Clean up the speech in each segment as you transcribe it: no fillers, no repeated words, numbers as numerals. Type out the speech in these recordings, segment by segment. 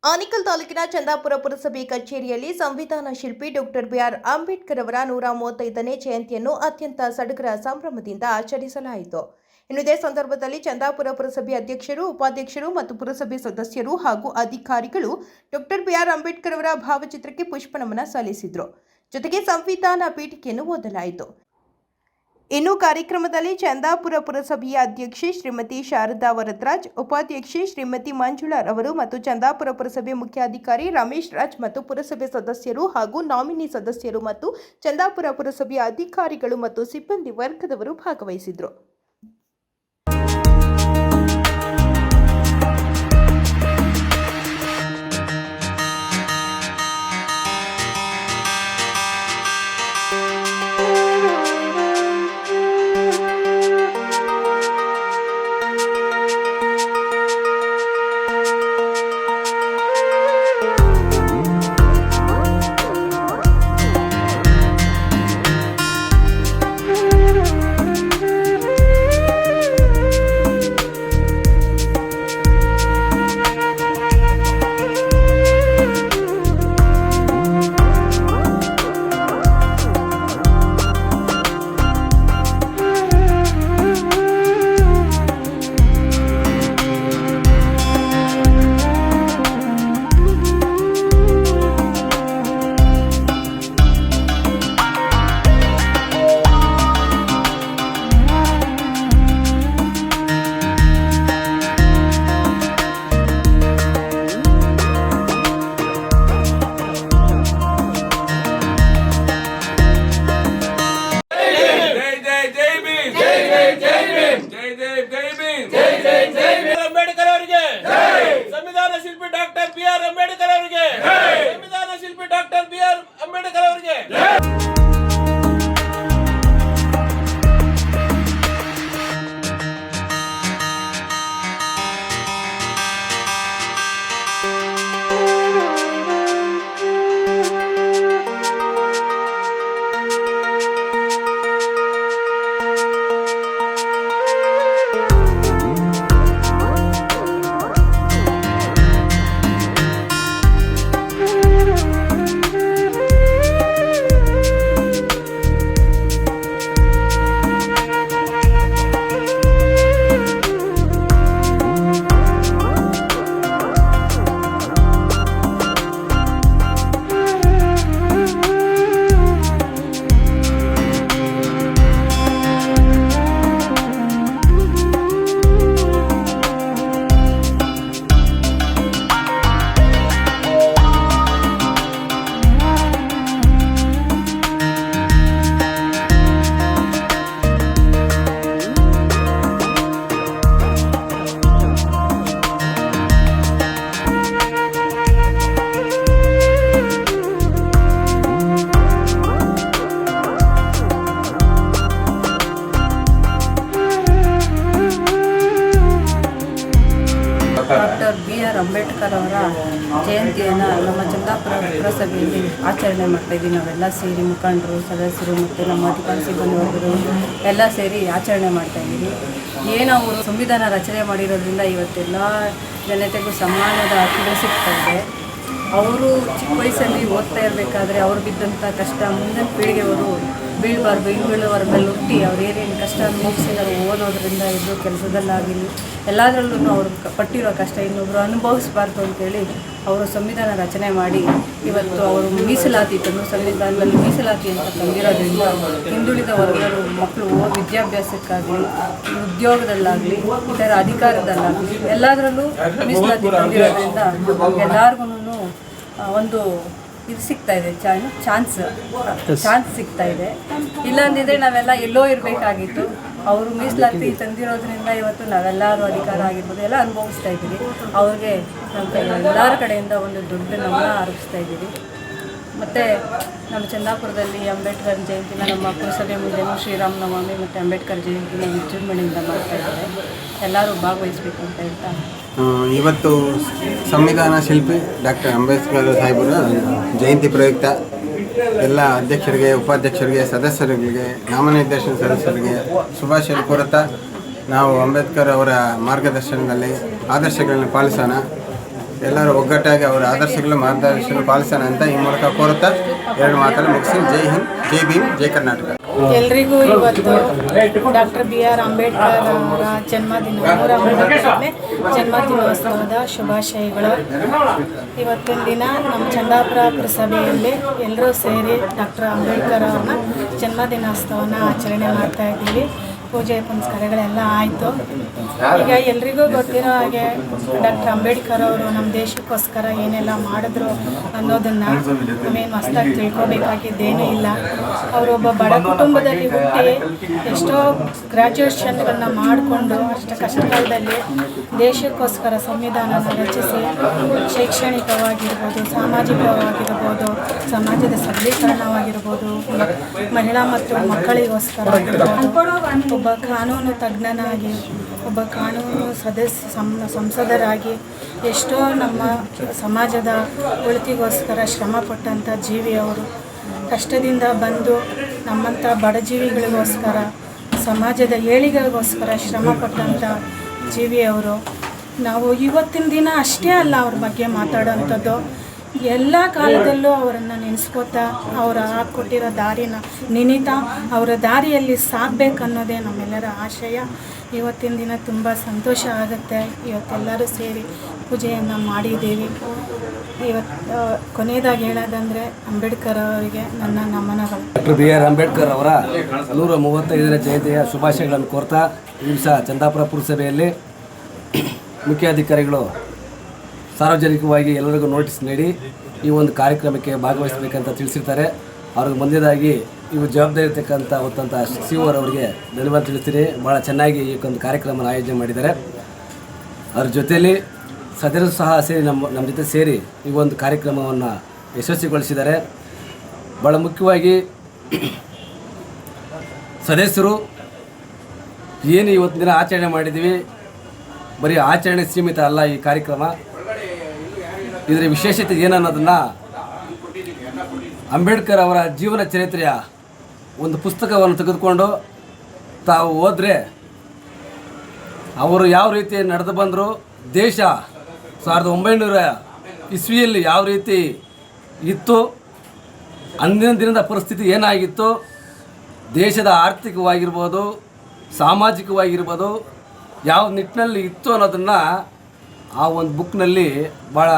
ಆನೇಕಲ್ ತಾಲೂಕಿನ ಚಂದಾಪುರ ಪುರಸಭೆ ಕಚೇರಿಯಲ್ಲಿ ಸಂವಿಧಾನ ಶಿಲ್ಪಿ ಡಾಕ್ಟರ್ ಬಿಆರ್ ಅಂಬೇಡ್ಕರ್ ಅವರ 135ನೇ ಜಯಂತಿಯನ್ನು ಅತ್ಯಂತ ಸಡಗರ ಸಂಭ್ರಮದಿಂದ ಆಚರಿಸಲಾಯಿತು. ಇದೇ ಸಂದರ್ಭದಲ್ಲಿ ಚಂದಾಪುರ ಪುರಸಭೆ ಅಧ್ಯಕ್ಷರು, ಉಪಾಧ್ಯಕ್ಷರು ಮತ್ತು ಪುರಸಭೆ ಸದಸ್ಯರು ಹಾಗೂ ಅಧಿಕಾರಿಗಳು ಡಾಕ್ಟರ್ ಬಿಆರ್ ಅಂಬೇಡ್ಕರ್ ಅವರ ಭಾವಚಿತ್ರಕ್ಕೆ ಪುಷ್ಪನಮನ ಸಲ್ಲಿಸಿದರು. ಜೊತೆಗೆ ಸಂವಿಧಾನ ಪೀಠಿಕೆಯನ್ನು ಓದಲಾಯಿತು. ಇನ್ನು ಕಾರ್ಯಕ್ರಮದಲ್ಲಿ ಚಂದಾಪುರ ಪುರಸಭೆಯ ಅಧ್ಯಕ್ಷೆ ಶ್ರೀಮತಿ ಶಾರದಾ ವರದರಾಜ್, ಉಪಾಧ್ಯಕ್ಷೆ ಶ್ರೀಮತಿ ಮಂಜುಳಾ ರವರು ಮತ್ತು ಚಂದಾಪುರ ಪುರಸಭೆ ಮುಖ್ಯಾಧಿಕಾರಿ ರಮೇಶ್ ರಾಜ್ ಮತ್ತು ಪುರಸಭೆ ಸದಸ್ಯರು ಹಾಗೂ ನಾಮಿನಿ ಸದಸ್ಯರು ಮತ್ತು ಚಂದಾಪುರ ಪುರಸಭೆಯ ಅಧಿಕಾರಿಗಳು ಮತ್ತು ಸಿಬ್ಬಂದಿ ವರ್ಗದವರು ಭಾಗವಹಿಸಿದರು. ಅಂಬೇಡ್ಕರ್ ಅವರಿಗೆ ಸಂವಿಧಾನ ಶಿಲ್ಪಿ ಡಾಕ್ಟರ್ ಬಿಆರ್ ಅಂಬೇಡ್ಕರ್ ಅವರಿಗೆ ಸಂವಿಧಾನ ಶಿಲ್ಪಿ ಡಾಕ್ಟರ್ ಬಿಆರ್ ಅಂಬೇಡ್ಕರ್ ಅವರಿಗೆ ಡಾಕ್ಟರ್ ಬಿಆರ್ ಅಂಬೇಡ್ಕರ್ ಅವರ ಜಯಂತಿಯನ್ನು ನಮ್ಮ ಚಂದಾಪುರ ಪುರಸಭೆಯಲ್ಲಿ ಆಚರಣೆ ಮಾಡ್ತಾಯಿದ್ದೀವಿ. ನಾವೆಲ್ಲ ಸೇರಿ ಮುಖಂಡರು, ಸದಸ್ಯರು ಮತ್ತು ನಮ್ಮ ಅಧಿಕಾರಿ ಸಿಬ್ಬಂದಿ ವರ್ಗರು ಎಲ್ಲ ಸೇರಿ ಆಚರಣೆ ಮಾಡ್ತಾಯಿದ್ದೀವಿ. ಏನು ಅವರು ಸಂವಿಧಾನ ರಚನೆ ಮಾಡಿರೋದ್ರಿಂದ ಇವತ್ತೆಲ್ಲ ಜನತೆಗೂ ಸಮಾನದ ಹಕ್ಕು ಸಿಗ್ತಾ ಇದೆ. ಅವರು ಚಿಕ್ಕ ವಯಸ್ಸಲ್ಲಿ ಓದ್ತಾ ಇರಬೇಕಾದ್ರೆ ಅವ್ರು ಬಿದ್ದಂಥ ಕಷ್ಟ ಮುಂದಿನ ಪೀಳಿಗೆಯವರು ಬೀಳಬಾರ್ದು, ಹಿಂದುಳಿದವರ ಮೇಲೆ ಹುಟ್ಟಿ ಅವ್ರು ಏನೇನು ಕಷ್ಟ ಅನುಭವಿಸಿ ನಾವು ಓದೋದ್ರಿಂದ ಇದು ಕೆಲಸದಲ್ಲಾಗಿರಲಿ ಎಲ್ಲದರಲ್ಲೂ ಅವರು ಪಟ್ಟಿರೋ ಕಷ್ಟ ಇನ್ನೊಬ್ಬರು ಅನುಭವಿಸಬಾರ್ದು ಅಂತೇಳಿ ಅವರು ಸಂವಿಧಾನ ರಚನೆ ಮಾಡಿ ಇವತ್ತು ಅವರು ಮೀಸಲಾತಿ ತಂದು ಸಂವಿಧಾನದಲ್ಲಿ ಮೀಸಲಾತಿ ಅಂತ ತಂದಿರೋದ್ರಿಂದ ಹಿಂದುಳಿದ ವರ್ಗರು ಮಕ್ಕಳು ವಿದ್ಯಾಭ್ಯಾಸಕ್ಕಾಗಲಿ, ಉದ್ಯೋಗದಲ್ಲಾಗಲಿ, ಇತರ ಅಧಿಕಾರದಲ್ಲಾಗಲಿ ಎಲ್ಲದರಲ್ಲೂ ಮೀಸಲಾತಿ ತಂದಿರೋದ್ರಿಂದ ಎಲ್ಲರಿಗೂ ಒಂದು ಇದು ಸಿಗ್ತಾ ಇದೆ, ಚಾನ್ಸ್ ಸಿಗ್ತಾ ಇದೆ. ಇಲ್ಲಾಂದಿದ್ರೆ ನಾವೆಲ್ಲ ಎಲ್ಲೋ ಇರಬೇಕಾಗಿತ್ತು. ಅವರು ಮೀಸಲಾತಿ ತಂದಿರೋದ್ರಿಂದ ಇವತ್ತು ನಾವೆಲ್ಲರೂ ಅಧಿಕಾರ ಆಗಿರ್ಬೋದು ಎಲ್ಲ ಅನುಭವಿಸ್ತಾ ಇದ್ದೀವಿ. ಅವ್ರಿಗೆ ಎಲ್ಲರ ಕಡೆಯಿಂದ ಒಂದು ದೊಡ್ಡ ನಮನ ಅರ್ಪಿಸ್ತಾ ಇದ್ದೀವಿ. ಮತ್ತು ನಮ್ಮ ಚಂದಾಪುರದಲ್ಲಿ ಅಂಬೇಡ್ಕರ್ ಜಯಂತಿನ ನಮ್ಮ ಪುರಸಭೆ ಮುಂದೆನೂ ಶ್ರೀರಾಮನವಮಿ ಮತ್ತು ಅಂಬೇಡ್ಕರ್ ಜಯಂತಿನ ವಿಜೃಂಭಣೆಯಿಂದ ಮಾಡ್ತಾಯಿದ್ದಾರೆ. ಎಲ್ಲರೂ ಭಾಗವಹಿಸಬೇಕು ಅಂತ ಹೇಳ್ತಾ ಇವತ್ತು ಸಂವಿಧಾನ ಶಿಲ್ಪಿ ಡಾಕ್ಟರ್ ಅಂಬೇಡ್ಕರ್ ಸಾಹೇಬರ ಜಯಂತಿ ಪ್ರಯುಕ್ತ ಎಲ್ಲ ಅಧ್ಯಕ್ಷರಿಗೆ, ಉಪಾಧ್ಯಕ್ಷರಿಗೆ, ಸದಸ್ಯರಿಗೆ, ನಾಮನಿರ್ದೇಶನ ಸದಸ್ಯರಿಗೆ ಶುಭಾಶಯ ಕೋರುತ್ತಾ ನಾವು ಅಂಬೇಡ್ಕರ್ ಅವರ ಮಾರ್ಗದರ್ಶನದಲ್ಲಿ ಆದರ್ಶಗಳನ್ನು ಪಾಲಿಸೋಣ. ಎಲ್ಲರೂ ಒಗ್ಗಟ್ಟಾಗಿ ಅವರ ಆದರ್ಶಗಳು ಮಾರ್ಗದರ್ಶನ ಪಾಲಿಸೋಣ ಅಂತ ಈ ಮೂಲಕ ಕೋರುತ್ತಾ ಎರಡು ಮಾತನ್ನು ಮುಗಿಸಿ ಜೈ ಹಿಂದ್, ಜೈ ಭೀಮ್, ಜೈ ಕರ್ನಾಟಕ. ಎಲ್ರಿಗೂ ಇವತ್ತು ಡಾಕ್ಟರ್ BR ಅಂಬೇಡ್ಕರ್ ಅವರ ಜನ್ಮದಿನ 130ನೇ ಜನ್ಮದಿನೋತ್ಸವದ ಶುಭಾಶಯಗಳು. ಇವತ್ತಿನ ದಿನ ನಮ್ಮ ಚಂದಾಪುರ ಪುರಸಭೆಯಲ್ಲಿ ಎಲ್ಲರೂ ಸೇರಿ ಡಾಕ್ಟರ್ ಅಂಬೇಡ್ಕರ್ ಅವ್ರನ್ನ ಜನ್ಮದಿನೋತ್ಸವನ ಆಚರಣೆ ಮಾಡ್ತಾ ಇದ್ದೀವಿ. ಪೂಜೆ ಪುನಸ್ಕಾರಗಳೆಲ್ಲ ಆಯಿತು. ಈಗ ಎಲ್ರಿಗೂ ಗೊತ್ತಿರೋ ಹಾಗೆ ಡಾಕ್ಟರ್ ಅಂಬೇಡ್ಕರ್ ಅವರು ನಮ್ಮ ದೇಶಕ್ಕೋಸ್ಕರ ಏನೆಲ್ಲ ಮಾಡಿದ್ರು ಅನ್ನೋದನ್ನು ನಾವೇನು ಹೊಸ್ದಾಗಿ ತಿಳ್ಕೊಬೇಕಾಗಿದ್ದೇನೂ ಇಲ್ಲ. ಅವರೊಬ್ಬ ಬಡ ಕುಟುಂಬದಲ್ಲಿ ಹುಟ್ಟಿ ಎಷ್ಟೋ ಗ್ರ್ಯಾಜುಯೇಷನ್ಗಳನ್ನ ಮಾಡಿಕೊಂಡು ಅಷ್ಟ ಕಷ್ಟಕಾಲದಲ್ಲಿ ದೇಶಕ್ಕೋಸ್ಕರ ಸಂವಿಧಾನನ ರಚಿಸಿ ಶೈಕ್ಷಣಿಕವಾಗಿರ್ಬೋದು, ಸಾಮಾಜಿಕವಾಗಿರ್ಬೋದು, ಸಮಾಜದ ಸಬಲೀಕರಣವಾಗಿರ್ಬೋದು, ಮಹಿಳಾ ಮತ್ತು ಮಕ್ಕಳಿಗೋಸ್ಕರ ಆಗಿರ್ಬೋದು, ಒಬ್ಬ ಕಾನೂನು ತಜ್ಞನಾಗಿ, ಒಬ್ಬ ಕಾನೂನು ಸಂಸದರಾಗಿ ಎಷ್ಟೋ ನಮ್ಮ ಸಮಾಜದ ಒಳಿತಿಗೋಸ್ಕರ ಶ್ರಮಪಟ್ಟಂಥ ಜೀವಿಯವರು. ಕಷ್ಟದಿಂದ ಬಂದು ನಮ್ಮಂಥ ಬಡಜೀವಿಗಳಿಗೋಸ್ಕರ, ಸಮಾಜದ ಏಳಿಗೆಗೋಸ್ಕರ ಶ್ರಮಪಟ್ಟಂಥ ಜೀವಿಯವರು. ನಾವು ಇವತ್ತಿನ ದಿನ ಅಷ್ಟೇ ಅಲ್ಲ ಅವ್ರ ಬಗ್ಗೆ ಮಾತಾಡೋವಂಥದ್ದು, ಎಲ್ಲ ಕಾಲದಲ್ಲೂ ಅವರನ್ನು ನೆನೆಸ್ಕೋತಾ ಅವರ ಹಾಕ್ಕೊಟ್ಟಿರೋ ದಾರಿನ ನೆನೀತಾ ಅವರ ದಾರಿಯಲ್ಲಿ ಸಾಗಬೇಕನ್ನೋದೇ ನಮ್ಮೆಲ್ಲರ ಆಶಯ. ಇವತ್ತಿನ ದಿನ ತುಂಬ ಸಂತೋಷ ಆಗುತ್ತೆ. ಇವತ್ತೆಲ್ಲರೂ ಸೇರಿ ಪೂಜೆಯನ್ನು ಮಾಡಿದ್ದೀವಿ. ಇವತ್ತು ಕೊನೆಯದಾಗಿ ಹೇಳೋದಂದರೆ ಅಂಬೇಡ್ಕರ್ ಅವರಿಗೆ ನನ್ನ ನಮನಗಳು. ಡಾಕ್ಟರ್ BR ಅಂಬೇಡ್ಕರ್ ಅವರ 135ನೇ ಜಯಂತಿಯ ಶುಭಾಶಯಗಳನ್ನು ಕೋರ್ತಾ ಈ ದಿವಸ ಚಂದಾಪುರ ಪುರಸಭೆಯಲ್ಲಿ ಮುಖ್ಯಾಧಿಕಾರಿಗಳು ಸಾರ್ವಜನಿಕವಾಗಿ ಎಲ್ಲರಿಗೂ ನೋಟಿಸ್ ನೀಡಿ ಈ ಒಂದು ಕಾರ್ಯಕ್ರಮಕ್ಕೆ ಭಾಗವಹಿಸಬೇಕಂತ ತಿಳಿಸಿರ್ತಾರೆ. ಅವ್ರಿಗೆ ಮುಂದಿನದಾಗಿ ಇವು ಜವಾಬ್ದಾರಿ ಇರ್ತಕ್ಕಂಥ ಹೊತ್ತಂಥ CO ಅವರಿಗೆ ಧನ್ಯವಾದ ತಿಳಿಸ್ತೀನಿ. ಭಾಳ ಚೆನ್ನಾಗಿ ಈ ಒಂದು ಕಾರ್ಯಕ್ರಮನ ಆಯೋಜನೆ ಮಾಡಿದ್ದಾರೆ. ಅವ್ರ ಜೊತೆಯಲ್ಲಿ ಸದಸ್ಯರು ಸಹ ಸೇರಿ ನಮ್ಮ ಜೊತೆ ಸೇರಿ ಈ ಒಂದು ಕಾರ್ಯಕ್ರಮವನ್ನು ಯಶಸ್ವಿಗೊಳಿಸಿದ್ದಾರೆ. ಭಾಳ ಮುಖ್ಯವಾಗಿ ಸದಸ್ಯರು ಏನು ಇವತ್ತಿನ ದಿನ ಆಚರಣೆ ಮಾಡಿದ್ದೀವಿ, ಬರೀ ಆಚರಣೆ ಸೀಮಿತ ಅಲ್ಲ ಈ ಕಾರ್ಯಕ್ರಮ. ಇದರ ವಿಶೇಷತೆ ಏನನ್ನೋದನ್ನು ಅಂಬೇಡ್ಕರ್ ಅವರ ಜೀವನ ಚರಿತ್ರೆಯ ಒಂದು ಪುಸ್ತಕವನ್ನು ತೆಗೆದುಕೊಂಡು ತಾವು ಓದಿದ್ರೆ ಅವರು ಯಾವ ರೀತಿ ನಡೆದು ಬಂದರು, ದೇಶ 1900 ಇಸ್ವಿಯಲ್ಲಿ ಯಾವ ರೀತಿ ಇತ್ತು, ಅಂದಿನ ದಿನದ ಪರಿಸ್ಥಿತಿ ಏನಾಗಿತ್ತು, ದೇಶದ ಆರ್ಥಿಕವಾಗಿರ್ಬೋದು, ಸಾಮಾಜಿಕವಾಗಿರ್ಬೋದು ಯಾವ ನಿಟ್ಟಿನಲ್ಲಿ ಇತ್ತು ಅನ್ನೋದನ್ನು ಆ ಒಂದು ಬುಕ್ನಲ್ಲಿ ಭಾಳ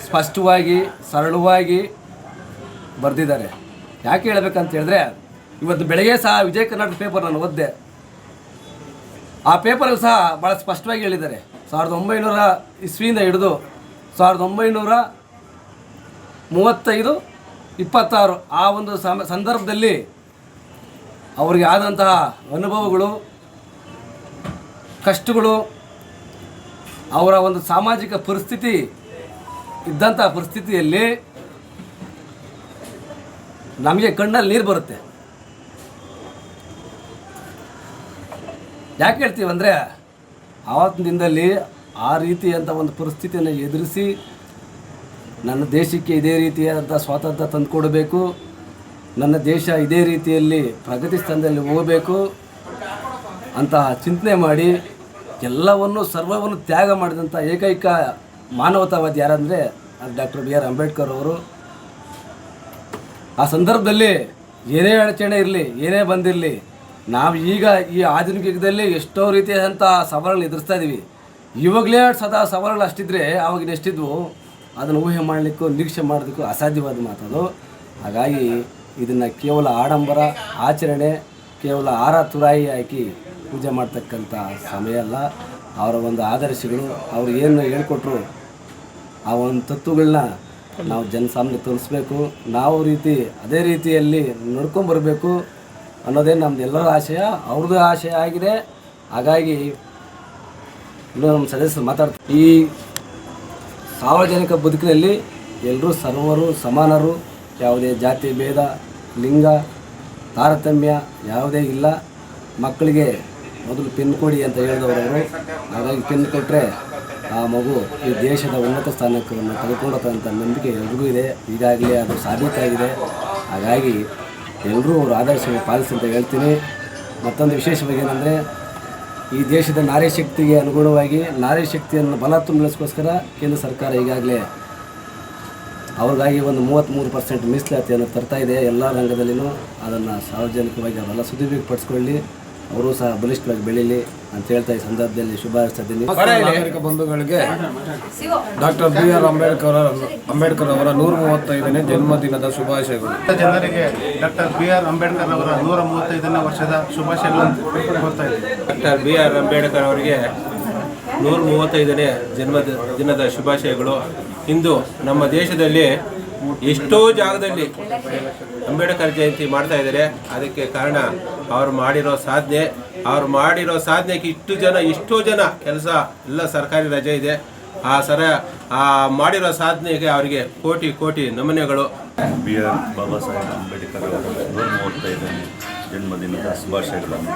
ಸ್ಪಷ್ಟವಾಗಿ ಸರಳವಾಗಿ ಬರೆದಿದ್ದಾರೆ. ಯಾಕೆ ಹೇಳಬೇಕಂತ ಹೇಳಿದ್ರೆ, ಇವತ್ತು ಬೆಳಗ್ಗೆ ಸಹ ವಿಜಯ ಕರ್ನಾಟಕ ಪೇಪರ್ ನಾನು ಓದಿದೆ. ಆ ಪೇಪರಲ್ಲಿ ಸಹ ಭಾಳ ಸ್ಪಷ್ಟವಾಗಿ ಹೇಳಿದ್ದಾರೆ. 1900 ಇಸ್ವಿಯಿಂದ ಹಿಡಿದು 1935-26 ಆ ಒಂದು ಸಂದರ್ಭದಲ್ಲಿ ಅವರಿಗೆ ಆದಂತಹ ಅನುಭವಗಳು, ಕಷ್ಟಗಳು, ಅವರ ಒಂದು ಸಾಮಾಜಿಕ ಪರಿಸ್ಥಿತಿ ಇದ್ದಂಥ ಪರಿಸ್ಥಿತಿಯಲ್ಲಿ ನಮಗೆ ಕಣ್ಣಲ್ಲಿ ನೀರು ಬರುತ್ತೆ. ಯಾಕೆ ಹೇಳ್ತೀವಿ ಅಂದರೆ, ಆವತ್ತಿನ ದಿನದಲ್ಲಿ ಆ ರೀತಿಯಂಥ ಒಂದು ಪರಿಸ್ಥಿತಿಯನ್ನು ಎದುರಿಸಿ ನನ್ನ ದೇಶಕ್ಕೆ ಇದೇ ರೀತಿಯಾದಂಥ ಸ್ವಾತಂತ್ರ್ಯ ತಂದುಕೊಡಬೇಕು, ನನ್ನ ದೇಶ ಇದೇ ರೀತಿಯಲ್ಲಿ ಪ್ರಗತಿ ಸ್ಥಾನದಲ್ಲಿ ಹೋಗಬೇಕು ಅಂತಹ ಚಿಂತನೆ ಮಾಡಿ ಎಲ್ಲವನ್ನು ಸರ್ವವನ್ನು ತ್ಯಾಗ ಮಾಡಿದಂಥ ಏಕೈಕ ಮಾನವತಾವಾದಿ ಯಾರಂದರೆ ಅದು ಡಾಕ್ಟರ್ BR ಅಂಬೇಡ್ಕರ್ ಅವರು. ಆ ಸಂದರ್ಭದಲ್ಲಿ ಏನೇ ಅಡಚಣೆ ಇರಲಿ, ಏನೇ ಬಂದಿರಲಿ, ನಾವು ಈಗ ಈ ಆಧುನಿಕ ಯುಗದಲ್ಲಿ ಎಷ್ಟೋ ರೀತಿಯಾದಂಥ ಸವಾಲುಗಳನ್ನ ಎದುರಿಸ್ತಾ ಇದ್ದೀವಿ. ಇವಾಗಲೇ ಸದಾ ಸವಾಲುಗಳು ಅಷ್ಟಿದ್ರೆ ಆವಾಗಿನ ಎಷ್ಟಿದ್ವು ಅದನ್ನು ಊಹೆ ಮಾಡಲಿಕ್ಕೂ ನಿರೀಕ್ಷೆ ಮಾಡೋದಕ್ಕೂ ಅಸಾಧ್ಯವಾದ ಮಾತದು. ಹಾಗಾಗಿ ಇದನ್ನು ಕೇವಲ ಆಡಂಬರ ಆಚರಣೆ, ಕೇವಲ ಆರ ತುರಾಯಿ ಹಾಕಿ ಪೂಜೆ ಮಾಡ್ತಕ್ಕಂಥ ಸಮಯ ಅಲ್ಲ. ಅವರ ಒಂದು ಆದರ್ಶಗಳು, ಅವ್ರು ಏನು ಹೇಳ್ಕೊಟ್ರು ಆ ಒಂದು ತತ್ವಗಳನ್ನ ನಾವು ಜನಸಾಮಾನ್ಯಕ್ಕೆ ತೋರಿಸ್ಬೇಕು, ನಾವು ಅದೇ ರೀತಿಯಲ್ಲಿ ನಡ್ಕೊಂಬರ್ಬೇಕು ಅನ್ನೋದೇ ನಮ್ದು ಎಲ್ಲರ ಆಶಯ, ಅವ್ರದ್ದು ಆಶಯ ಆಗಿದೆ. ಹಾಗಾಗಿ ಇನ್ನೂ ನಮ್ಮ ಸದಸ್ಯರು ಮಾತಾಡ್ತಾರೆ. ಈ ಸಾರ್ವಜನಿಕ ಬದುಕಿನಲ್ಲಿ ಎಲ್ಲರೂ ಸರ್ವರು ಸಮಾನರು, ಯಾವುದೇ ಜಾತಿ ಭೇದ ಲಿಂಗ ತಾರತಮ್ಯ ಯಾವುದೇ ಇಲ್ಲ. ಮಕ್ಕಳಿಗೆ ಮೊದಲು ಪೆನ್ ಕೊಡಿ ಅಂತ ಹೇಳಿದವರು, ಹಾಗಾಗಿ ಪೆನ್ ಕೊಟ್ಟರೆ ಆ ಮಗು ಈ ದೇಶದ ಉನ್ನತ ಸ್ಥಾನಕ್ಕೆ ತೆಗೆದುಕೊಂಡಂಥ ನಂಬಿಕೆ ಎಲ್ರಿಗೂ ಇದೆ. ಈಗಾಗಲೇ ಅದು ಸಾಬೀತಾಗಿದೆ. ಹಾಗಾಗಿ ಎಲ್ಲರೂ ಅವರು ಆದರ್ಶವನ್ನು ಪಾಲಿಸಿ ಅಂತ ಹೇಳ್ತೀನಿ. ಮತ್ತೊಂದು ವಿಶೇಷವಾಗಿ ಏನಂದರೆ, ಈ ದೇಶದ ನಾರಿ ಶಕ್ತಿಗೆ ಅನುಗುಣವಾಗಿ ನಾರಿ ಶಕ್ತಿಯನ್ನು ಬಲ ತುಂಬಲಿಸ್ಕೋಸ್ಕರ ಕೇಂದ್ರ ಸರ್ಕಾರ ಈಗಾಗಲೇ ಅವ್ರಿಗಾಗಿ ಒಂದು 33% ಮೀಸಲಾತಿಯನ್ನು ತರ್ತಾ ಇದೆ. ಎಲ್ಲ ರಂಗದಲ್ಲಿಯೂ ಅದನ್ನು ಸಾರ್ವಜನಿಕವಾಗಿ ಅವರೆಲ್ಲ ಸದುಪಯೋಗಪಡಿಸ್ಕೊಳ್ಳಿ, ಅವರು ಸಹ ಬಲಿಷ್ಠವಾಗಿ ಬೆಳೀಲಿ ಅಂತ ಹೇಳ್ತಾ ಈ ಸಂದರ್ಭದಲ್ಲಿ ಶುಭ ಹಾರೈಸ್ತೀನಿ. ನಾಗರಿಕ ಬಂಧುಗಳಿಗೆ ಡಾಕ್ಟರ್ BR ಅಂಬೇಡ್ಕರ್ ಅವರ 135ನೇ ಜನ್ಮದಿನದ ಶುಭಾಶಯಗಳು. ಜನರಿಗೆ ಡಾಕ್ಟರ್ BR ಅಂಬೇಡ್ಕರ್ ಅವರ 135ನೇ ವರ್ಷದ ಶುಭಾಶಯಗಳನ್ನು ಕೋರ್ತಾ ಇದ್ದೀನಿ. ಡಾಕ್ಟರ್ BR ಅಂಬೇಡ್ಕರ್ ಅವರಿಗೆ 135ನೇ ಜನ್ಮದಿನದ ಶುಭಾಶಯಗಳು. ಇಂದು ನಮ್ಮ ದೇಶದಲ್ಲಿ ಎಷ್ಟೋ ಜಾಗದಲ್ಲಿ ಅಂಬೇಡ್ಕರ್ ಜಯಂತಿ ಮಾಡ್ತಾ ಇದ್ದಾರೆ. ಅದಕ್ಕೆ ಕಾರಣ ಅವ್ರು ಮಾಡಿರೋ ಸಾಧನೆಗೆ ಎಷ್ಟೋ ಜನ ಕೆಲಸ ಎಲ್ಲ ಸರ್ಕಾರಿ ರಜೆ ಇದೆ. ಆ ಮಾಡಿರೋ ಸಾಧನೆಗೆ ಅವರಿಗೆ ಕೋಟಿ ಕೋಟಿ ನಮನಗಳು. BR ಬಾಬಾ ಸಾಹೇಬ್ ಅಂಬೇಡ್ಕರ್ ಅವರ 135ನೇ ಜನ್ಮದಿನದ ಶುಭಾಶಯಗಳನ್ನು